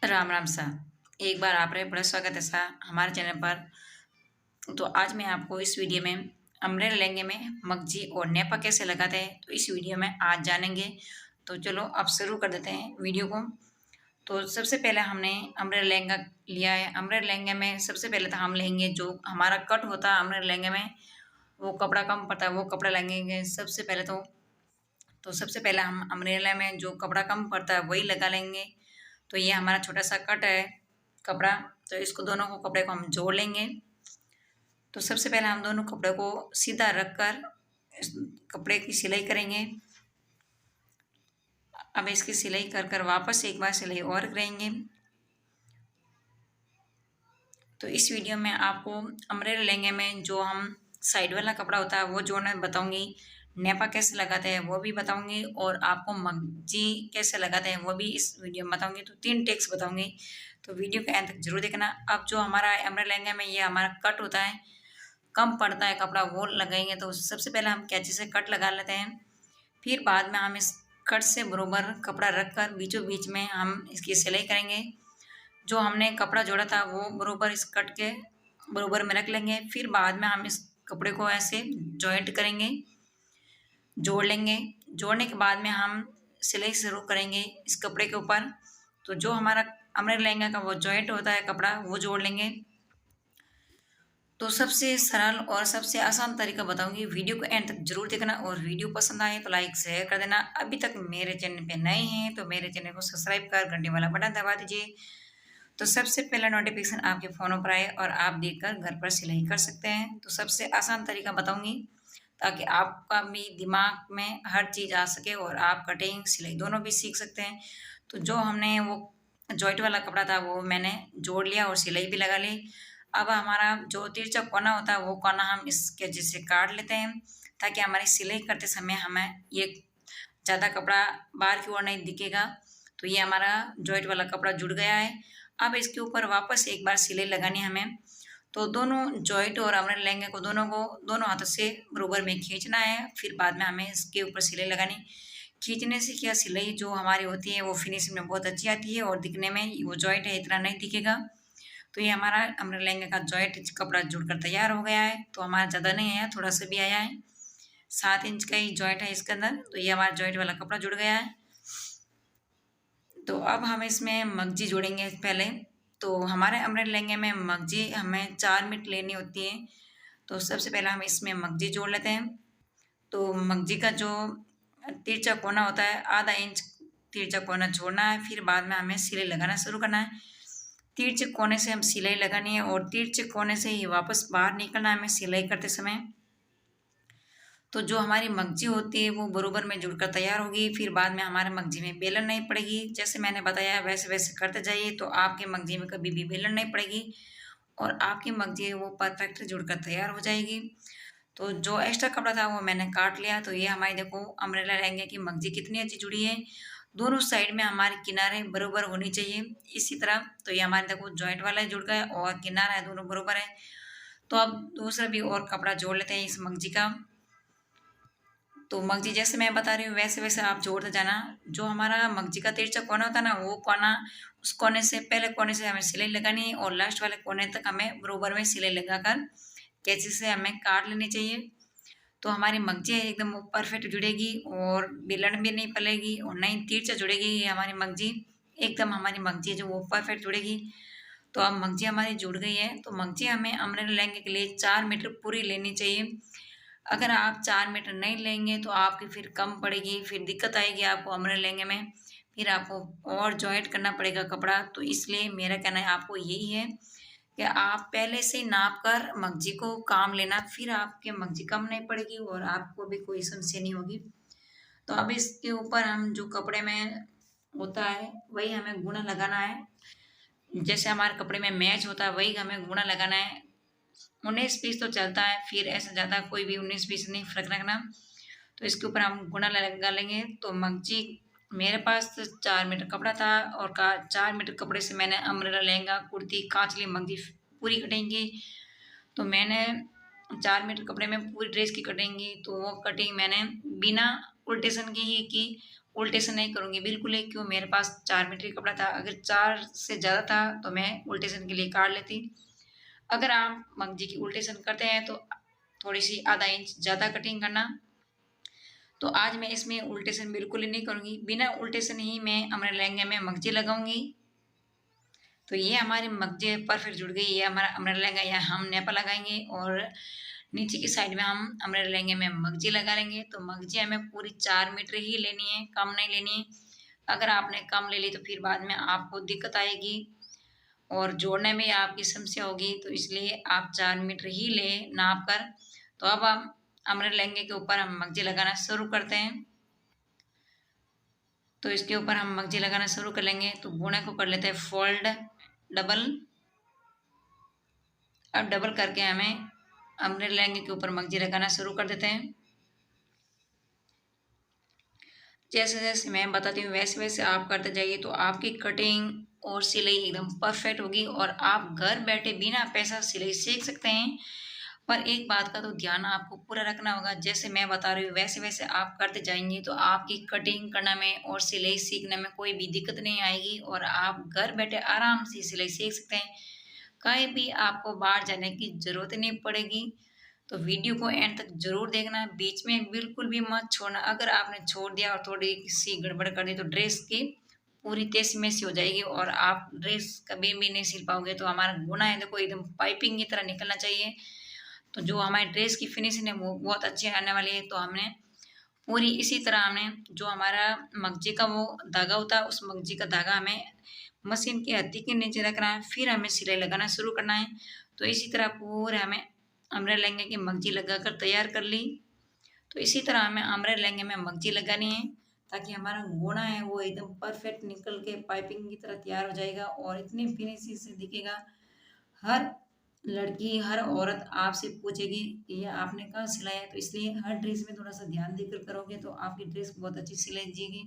राम राम सा। एक बार आप रे बड़ा स्वागत है सा हमारे चैनल पर। तो आज मैं आपको इस वीडियो में अम्ब्रेला लहंगे में मगजी और नेपा कैसे लगाते हैं तो इस वीडियो में आज जानेंगे। तो चलो अब शुरू कर देते हैं वीडियो को। तो सबसे पहले हमने अम्ब्रेला लहंगा लिया है। अम्ब्रेला लहंगे में सबसे पहले तो हम लेंगे जो हमारा कट होता है अम्ब्रेला लहंगे में, वो कपड़ा कम पड़ता है वो कपड़ा लेंगे सबसे पहले। तो सबसे पहले हम अम्ब्रेला में जो कपड़ा कम पड़ता है वही लगा लेंगे। तो ये हमारा छोटा सा कट है कपड़ा। तो इसको दोनों को कपड़े को हम जोड़ लेंगे। तो सबसे पहले हम दोनों कपड़े को सीधा रख कर इस कपड़े की सिलाई करेंगे। अब इसकी सिलाई कर कर वापस एक बार सिलाई और करेंगे। तो इस वीडियो में आपको अम्ब्रेला लहंगे में जो हम साइड वाला कपड़ा होता है वो जोड़ना बताऊंगी, नेपा कैसे लगाते हैं वो भी बताऊंगी, और आपको मगजी कैसे लगाते हैं वो भी इस वीडियो में बताऊंगी। तो 3 टिप्स बताऊंगी, तो वीडियो के अंत तक जरूर देखना। अब जो हमारा अम्ब्रेला लहंगा में ये हमारा कट होता है, कम पड़ता है कपड़ा, वो लगाएंगे। तो सबसे पहले हम कैंची से कट लगा लेते हैं, फिर बाद में हम इस कट से बरोबर कपड़ा रख कर बीचों बीच में हम इसकी सिलाई करेंगे। जो हमने कपड़ा जोड़ा था वो बरोबर इस कट के बरोबर में रख लेंगे। फिर बाद में हम इस कपड़े को ऐसे जॉइंट करेंगे, जोड़ लेंगे। जोड़ने के बाद में हम सिलाई शुरू करेंगे इस कपड़े के ऊपर। तो जो हमारा अम्ब्रेला लहंगा का वो जॉइंट होता है कपड़ा वो जोड़ लेंगे। तो सबसे सरल और सबसे आसान तरीका बताऊंगी, वीडियो को एंड तक जरूर देखना, और वीडियो पसंद आए तो लाइक शेयर कर देना। अभी तक मेरे चैनल पे नए हैं तो मेरे चैनल को सब्सक्राइब कर घंटे वाला बटन दबा दीजिए, तो सबसे पहला नोटिफिकेशन आपके फ़ोनों पर आए और आप देखकर घर पर सिलाई कर सकते हैं। तो सबसे आसान तरीका बताऊंगी ताकि आपका भी दिमाग में हर चीज़ आ सके और आप कटिंग सिलाई दोनों भी सीख सकते हैं। तो जो हमने वो जॉइंट वाला कपड़ा था वो मैंने जोड़ लिया और सिलाई भी लगा ली। अब हमारा जो तिरछा कोना होता है वो कोना हम इसके जैसे काट लेते हैं ताकि हमारी सिलाई करते समय हमें ये ज़्यादा कपड़ा बाहर की ओर नहीं दिखेगा। तो ये हमारा जॉइंट वाला कपड़ा जुड़ गया है। अब इसके ऊपर वापस एक बार सिलाई लगानी है हमें। तो दोनों जॉइंट और अम्ब्रेला लहंगे को दोनों दोनों हाथों से बराबर में खींचना है, फिर बाद में हमें इसके ऊपर सिलाई लगानी। खींचने से क्या, सिलाई जो हमारी होती है वो फिनिशिंग में बहुत अच्छी आती है और दिखने में वो जॉइंट है इतना नहीं दिखेगा। तो ये हमारा अम्ब्रेला लहंगे का जॉइंट कपड़ा जुड़कर तैयार हो गया है। तो हमारा ज़्यादा नहीं आया, थोड़ा सा भी आया है, 7 इंच का ही जॉइंट है इसके अंदर। तो ये हमारा जॉइंट वाला कपड़ा जुड़ गया है। तो अब हम इसमें मगजी जोड़ेंगे पहले। तो हमारे अम्ब्रेला लहंगे में मगजी हमें 4 मीटर लेनी होती है। तो सबसे पहले हम इसमें मगजी जोड़ लेते हैं। तो मगजी का जो तिरछा कोना होता है आधा इंच तिरछा कोना छोड़ना है, फिर बाद में हमें सिलाई लगाना शुरू करना है। तिरछे कोने से हम सिलाई लगानी है और तिरछे कोने से ही वापस बाहर निकलना है हमें सिलाई करते समय। तो जो हमारी मगजी होती है वो बरोबर में जुड़कर तैयार होगी। फिर बाद में हमारे मगजी में बेलन नहीं पड़ेगी, जैसे मैंने बताया वैसे वैसे करते जाइए तो आपके मगजी में कभी भी बेलन नहीं पड़ेगी और आपकी मगजी है वो परफेक्ट जुड़कर तैयार हो जाएगी। तो जो एक्स्ट्रा कपड़ा था वो मैंने काट लिया। तो ये हमारी देखो अम्ब्रेला लहंगे की मगजी कितनी अच्छी जुड़ी है। दोनों साइड में हमारे किनारे बरोबर होनी चाहिए इसी तरह। तो ये हमारे देखो जॉइंट वाला जुड़ गया और किनारा है दोनों बरोबर है। तो अब दूसरा भी और कपड़ा जोड़ लेते हैं इस मगजी का। तो मगजी जैसे मैं बता रही हूँ वैसे वैसे आप जोड़ते जाना। जो हमारा मगजी का तिरछा कोना होता है ना वो कोना, उस कोने से पहले कोने से हमें सिलाई लगानी है और लास्ट वाले कोने तक हमें बरोबर में सिलाई लगाकर कैंची से हमें काट लेनी चाहिए। तो हमारी मगजी है एकदम परफेक्ट जुड़ेगी और बेलन भी नहीं पलेगी और नहीं तिरछा जुड़ेगी। ये हमारी मगजी एकदम हमारी मगजी है जो वो परफेक्ट जुड़ेगी। तो अब मगजी हमारी जुड़ गई है। तो मगजी हमें अम्ब्रेला लहंगे के लिए 4 मीटर पूरी लेनी चाहिए। अगर आप 4 मीटर नहीं लेंगे तो आपकी फिर कम पड़ेगी, फिर दिक्कत आएगी आपको अम्ब्रेला लहंगे में, फिर आपको और जॉइंट करना पड़ेगा कपड़ा। तो इसलिए मेरा कहना है आपको यही है कि आप पहले से नाप कर मगजी को काम लेना, फिर आपके मगजी कम नहीं पड़ेगी और आपको भी कोई समस्या नहीं होगी। तो अब इसके ऊपर हम जो कपड़े में होता है वही हमें गुना लगाना है, जैसे हमारे कपड़े में मैच होता है वही हमें गुना लगाना है। 19 पीस तो चलता है, फिर ऐसा ज़्यादा कोई भी 19 पीस नहीं फर्क रखना। तो इसके ऊपर हम गुना लगा लेंगे। तो मगजी मेरे पास तो 4 मीटर कपड़ा था और 4 मीटर कपड़े से मैंने अम्ब्रेला लहंगा कुर्ती कांच ली मगजी पूरी कटिंग की। तो मैंने 4 मीटर कपड़े में पूरी ड्रेस की कटिंग की। तो वो कटिंग मैंने बिना उल्टेशन की ही की उल्टे से नहीं करूँगी बिल्कुल ही, क्यों मेरे पास 4 मीटर कपड़ा था। अगर 4 से ज़्यादा था तो मैं उल्टेशन के लिए काट लेती। अगर आप मगजी की उल्टेशन करते हैं तो थोड़ी सी आधा इंच ज़्यादा कटिंग करना। तो आज मैं इसमें उल्टेशन बिल्कुल ही नहीं करूँगी, बिना उल्टेशन ही मैं अम्ब्रेला लहंगे में मगजी लगाऊंगी। तो ये हमारे मगजे परफेक्ट जुड़ गई। ये हमारा अम्ब्रेला लहंगा, यहाँ हम नेपा लगाएंगे और नीचे की साइड में हम अम्ब्रेला लहंगे में मगजी लगा लेंगे। तो मगजी हमें पूरी 4 मीटर ही लेनी है, कम नहीं लेनी है। अगर आपने कम ले ली तो फिर बाद में आपको दिक्कत आएगी और जोड़ने में आपकी समस्या होगी। तो इसलिए आप 4 मीटर ही ले नाप कर। तो अब हम अम्ब्रेला लहंगे के ऊपर हम मगजी लगाना शुरू करते हैं। तो इसके ऊपर हम मगजी लगाना शुरू कर लेंगे। तो बुने को कर लेते हैं फोल्ड, डबल। अब डबल करके हमें अम्ब्रेला लहंगे के ऊपर मगजी लगाना शुरू कर देते हैं। जैसे जैसे मैं बताती हूँ वैसे वैसे आप करते जाइए, तो आपकी कटिंग और सिलाई एकदम परफेक्ट होगी और आप घर बैठे बिना पैसा सिलाई सीख सकते हैं। पर एक बात का तो ध्यान आपको पूरा रखना होगा, जैसे मैं बता रही हूँ वैसे वैसे आप करते जाएंगे तो आपकी कटिंग करने में और सिलाई सीखने में कोई भी दिक्कत नहीं आएगी और आप घर बैठे आराम से सिलाई सीख सकते हैं। कहीं भी आपको बाहर जाने की जरूरत नहीं पड़ेगी। तो वीडियो को एंड तक जरूर देखना, बीच में बिल्कुल भी मत छोड़ना। अगर आपने छोड़ दिया और थोड़ी सी गड़बड़ कर दी तो ड्रेस की पूरी तैसी मैसी हो जाएगी और आप ड्रेस कभी भी नहीं सिल पाओगे। तो हमारा गुना है देखो एकदम पाइपिंग की तरह निकलना चाहिए। तो जो हमारी ड्रेस की फिनिशिंग है वो बहुत अच्छी आने वाली है। तो हमने पूरी इसी तरह हमने जो हमारा मगजी का वो धागा होता है, उस मगजी का धागा हमें मशीन की हत्ती के नीचे रखना है, फिर हमें सिलाई लगाना शुरू करना है। तो इसी तरह पूरे हमें अम्ब्रेला लहंगे की मगजी लगाकर तैयार कर ली। तो इसी तरह हमें अम्ब्रेला लहंगे में मगजी लगानी है ताकि हमारा गोना है वो एकदम परफेक्ट निकल के पाइपिंग की तरह तैयार हो जाएगा और इतनी फिनिशिंग से दिखेगा। हर लड़की हर औरत आपसे पूछेगी कि ये आपने कहाँ सिलाया है। तो इसलिए हर ड्रेस में थोड़ा सा ध्यान देकर करोगे तो आपकी ड्रेस बहुत अच्छी सिलाई जाएगी।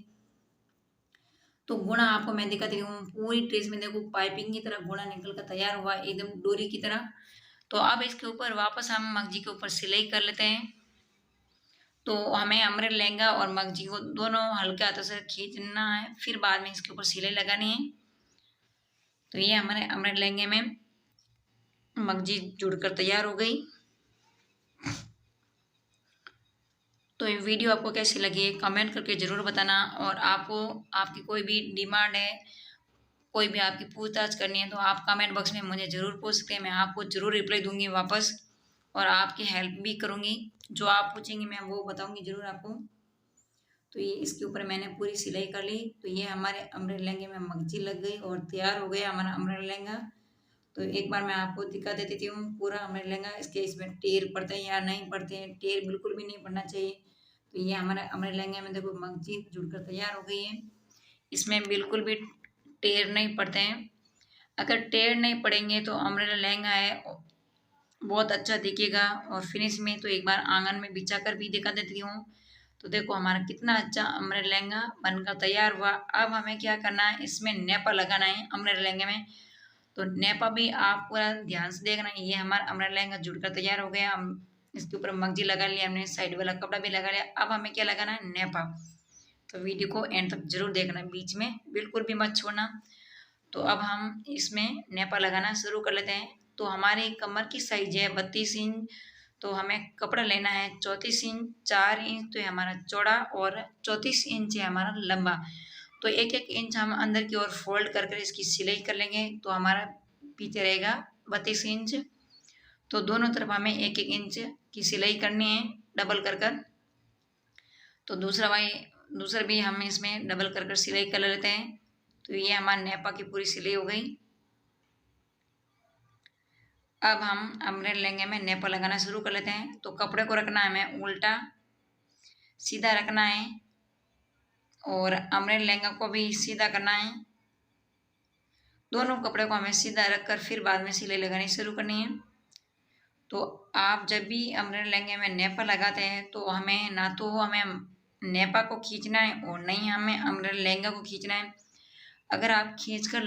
तो गुणा आपको मैं दिखाती हूँ पूरी ड्रेस में, देखो पाइपिंग की तरह गुणा निकल कर तैयार हुआ एकदम डोरी की तरह। तो अब इसके ऊपर वापस हम मगजी के ऊपर सिलाई कर लेते हैं। तो हमें अम्ब्रेला लहंगा और मगजी को दोनों हल्के हाथों से खींचना है, फिर बाद में इसके ऊपर सिलाई लगानी है। तो ये हमारे अम्ब्रेला लहंगे में मगजी जुड़कर तैयार हो गई। तो ये वीडियो आपको कैसी लगी है कमेंट करके ज़रूर बताना। और आपको आपकी कोई भी डिमांड है, कोई भी आपकी पूछताछ करनी है तो आप कमेंट बॉक्स में मुझे ज़रूर पूछ सकते हैं, मैं आपको ज़रूर रिप्लाई दूंगी वापस और आपकी हेल्प भी करूंगी। जो आप पूछेंगे मैं वो बताऊंगी ज़रूर आपको। तो ये इसके ऊपर मैंने पूरी सिलाई कर ली। तो ये हमारे अम्ब्रेला लहंगे में मगजी लग गई और तैयार हो गया हमारा अम्ब्रेला लहंगा। तो एक बार मैं आपको दिखा देती हूँ पूरा अम्ब्रेला लहंगा, इसके इसमें टेर पड़ते हैं या नहीं पड़ते हैं। टेर बिल्कुल भी नहीं पड़ना चाहिए। तो ये हमारे अम्ब्रेला लहंगे में देखो मगजी जुड़कर तैयार हो गई है, इसमें बिल्कुल भी टेर नहीं पड़ते हैं। अगर टेर नहीं पड़ेंगे तो अम्ब्रेला लहंगा है बहुत अच्छा दिखेगा। और फिनिश में तो एक बार आंगन में बिछा कर भी दिखा देती हूँ। तो देखो हमारा कितना अच्छा अम्ब्रेला लहंगा बनकर तैयार हुआ। अब हमें क्या करना है, इसमें नेपा लगाना है अम्ब्रेला लहंगे में। तो नेपा भी आप पूरा ध्यान से देखना है। ये हमारा अम्ब्रेला लहंगा जुड़कर तैयार हो गया। हम इसके ऊपर मगजी लगा लिया हमने, साइड वाला कपड़ा भी लगा लिया। अब हमें क्या लगाना है, नेपा। तो वीडियो को एंड तक जरूर देखना, बीच में बिल्कुल भी मत छोड़ना। तो अब हम इसमें नेपा लगाना शुरू कर लेते हैं। तो हमारी कमर की साइज है 32 इंच। तो हमें कपड़ा लेना है 34 इंच, 4 इंच तो है हमारा चौड़ा और 34 इंच है हमारा लंबा। तो एक एक इंच हम अंदर की ओर फोल्ड कर कर इसकी सिलाई कर लेंगे। तो हमारा पीछे रहेगा 32 इंच। तो दोनों तरफ हमें एक एक इंच की सिलाई करनी है डबल कर कर। तो दूसरा भी हम इसमें डबल कर कर सिलाई कर लेते हैं। तो ये हमारा नेपा की पूरी सिलाई हो गई। अब हम अम्ब्रेला लहंगे में नेपा लगाना शुरू कर लेते हैं। तो कपड़े को रखना है हमें उल्टा, सीधा रखना है और अम्ब्रेला लहंगा को भी सीधा करना है। दोनों कपड़े को हमें सीधा रखकर फिर बाद में सिलाई लगानी शुरू करनी है। तो आप जब भी अम्ब्रेला लहंगे में नेपा लगाते हैं तो हमें ना तो हमें नेपा को खींचना है और नहीं हमें अम्ब्रेला लहंगा को खींचना है। अगर आप खींच कर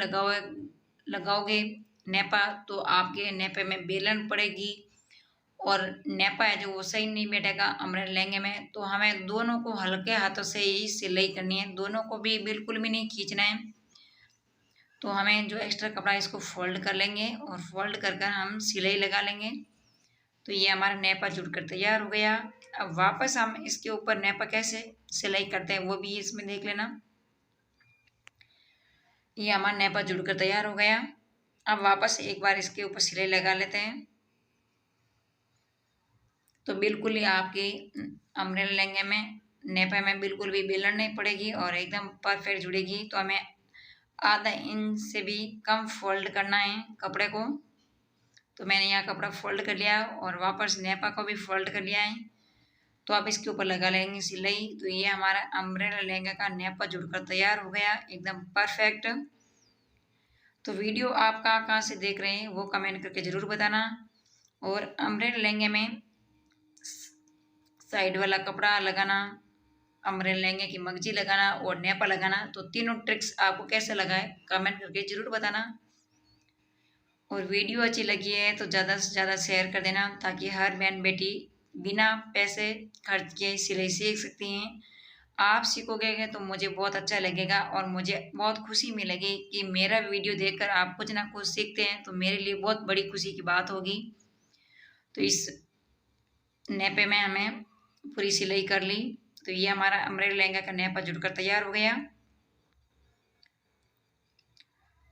लगाओगे नेपा तो आपके नेपे में बेलन पड़ेगी और नेपा है जो वो सही नहीं बैठेगा अम्ब्रेला लहंगे में। तो हमें दोनों को हल्के हाथों से ही सिलाई करनी है, दोनों को भी बिल्कुल भी नहीं खींचना है। तो हमें जो एक्स्ट्रा कपड़ा है इसको फोल्ड कर लेंगे और फोल्ड कर कर हम सिलाई लगा लेंगे। तो ये हमारा नेपा जुड़कर तैयार हो गया। अब वापस हम इसके ऊपर नेपा कैसे सिलाई करते हैं वो भी इसमें देख लेना। ये हमारा नेपा जुड़कर तैयार हो गया। अब वापस एक बार इसके ऊपर सिलाई लगा लेते हैं। तो बिल्कुल ही आपकी अम्ब्रेला लहंगे में नेपा में बिल्कुल भी बेलन नहीं पड़ेगी और एकदम परफेक्ट जुड़ेगी। तो हमें आधा इंच से भी कम फोल्ड करना है कपड़े को। तो मैंने यहाँ कपड़ा फोल्ड कर लिया और वापस नेपा को भी फोल्ड कर लिया है। तो आप इसके ऊपर लगा लेंगे सिलाई। तो ये हमारा अम्ब्रेला लहंगा का नेपा जुड़कर तैयार हो गया, एकदम परफेक्ट। तो वीडियो आप कहाँ कहाँ से देख रहे हैं वो कमेंट करके ज़रूर बताना। और अम्ब्रेला लहंगे में साइड वाला कपड़ा लगाना, अम्ब्रेला लहंगे की मगजी लगाना और नेपा लगाना, तो तीनों ट्रिक्स आपको कैसे लगा है कमेंट करके ज़रूर बताना। और वीडियो अच्छी लगी है तो ज़्यादा से ज़्यादा शेयर कर देना, ताकि हर बहन बेटी बिना पैसे खर्च किए सिलाई सीख सकती हैं। आप सीखोगे तो मुझे बहुत अच्छा लगेगा और मुझे बहुत खुशी मिलेगी कि मेरा वीडियो देखकर आप कुछ ना कुछ सीखते हैं, तो मेरे लिए बहुत बड़ी खुशी की बात होगी। तो इस नेपे में हमें पूरी सिलाई कर ली। तो ये हमारा अम्ब्रेला लहंगा का नेपा जुड़कर तैयार हो गया।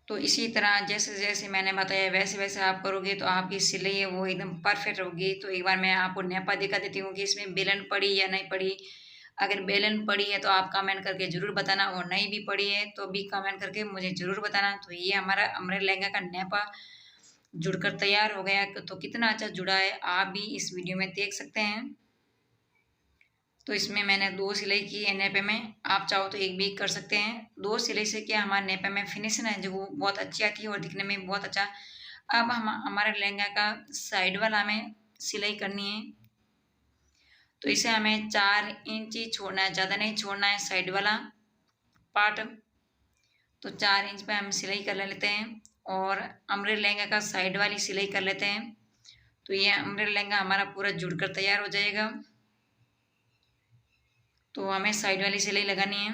तो इसी तरह जैसे जैसे मैंने बताया वैसे वैसे आप करोगे तो आपकी सिलाई है वो एकदम परफेक्ट होगी। तो एक बार मैं आपको नेपा दिखा देती हूँ कि इसमें बेलन पड़ी या नहीं पड़ी। अगर बेलन पड़ी है तो आप कमेंट करके ज़रूर बताना, और नहीं भी पड़ी है तो भी कमेंट करके मुझे ज़रूर बताना। तो ये हमारा अम्ब्रेला लहंगा का नेपा जुड़कर तैयार हो गया। तो कितना अच्छा जुड़ा है आप भी इस वीडियो में देख सकते हैं। तो इसमें मैंने 2 सिलाई की है नेपे में, आप चाहो तो एक भी कर सकते हैं। 2 सिलाई से क्या हमारे नेपे में फिनिशिंग है जो वो बहुत अच्छी आती है और दिखने में बहुत अच्छा। अब हम हमारे लहंगा का साइड वाला हमें सिलाई करनी है। तो इसे हमें 4 इंच ही छोड़ना है, ज़्यादा नहीं छोड़ना है साइड वाला पार्ट। तो 4 इंच पे हम सिलाई कर लेते हैं और अम्ब्रेला लहंगा का साइड वाली सिलाई कर लेते हैं। तो ये अम्ब्रेला लहंगा हमारा पूरा जुड़कर तैयार हो जाएगा। तो हमें साइड वाली सिलाई लगानी है।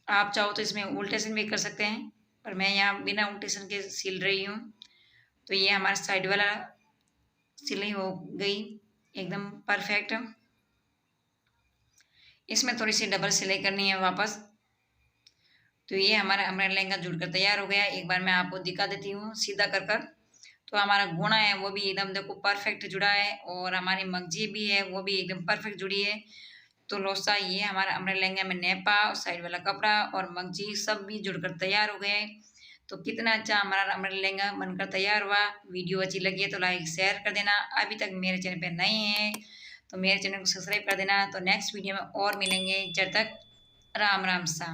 आप चाहो तो इसमें उल्टेशन भी कर सकते हैं, पर मैं यहाँ बिना उल्टेशन के सिल रही हूँ। तो ये हमारा साइड वाला सिलाई हो गई एकदम परफेक्ट। इसमें थोड़ी सी डबल सिलाई करनी है वापस। तो ये हमारा अम्ब्रेला लहंगा जुड़कर तैयार हो गया। एक बार मैं आपको दिखा देती हूँ सीधा कर कर। तो हमारा घोड़ा है वो भी एकदम देखो परफेक्ट जुड़ा है और हमारी मगजी भी है वो भी एकदम परफेक्ट जुड़ी है। तो लोसा ये हमारा अम्ब्रेला लहंगा में नेपा, साइड वाला कपड़ा और मगजी सब भी जुड़कर तैयार हो गए। तो कितना अच्छा हमारा अम्ब्रेला लहंगा बनकर तैयार हुआ। वीडियो अच्छी लगी है तो लाइक शेयर कर देना। अभी तक मेरे चैनल पे नए हैं तो मेरे चैनल को सब्सक्राइब कर देना। तो नेक्स्ट वीडियो में और मिलेंगे, जब तक राम राम सा।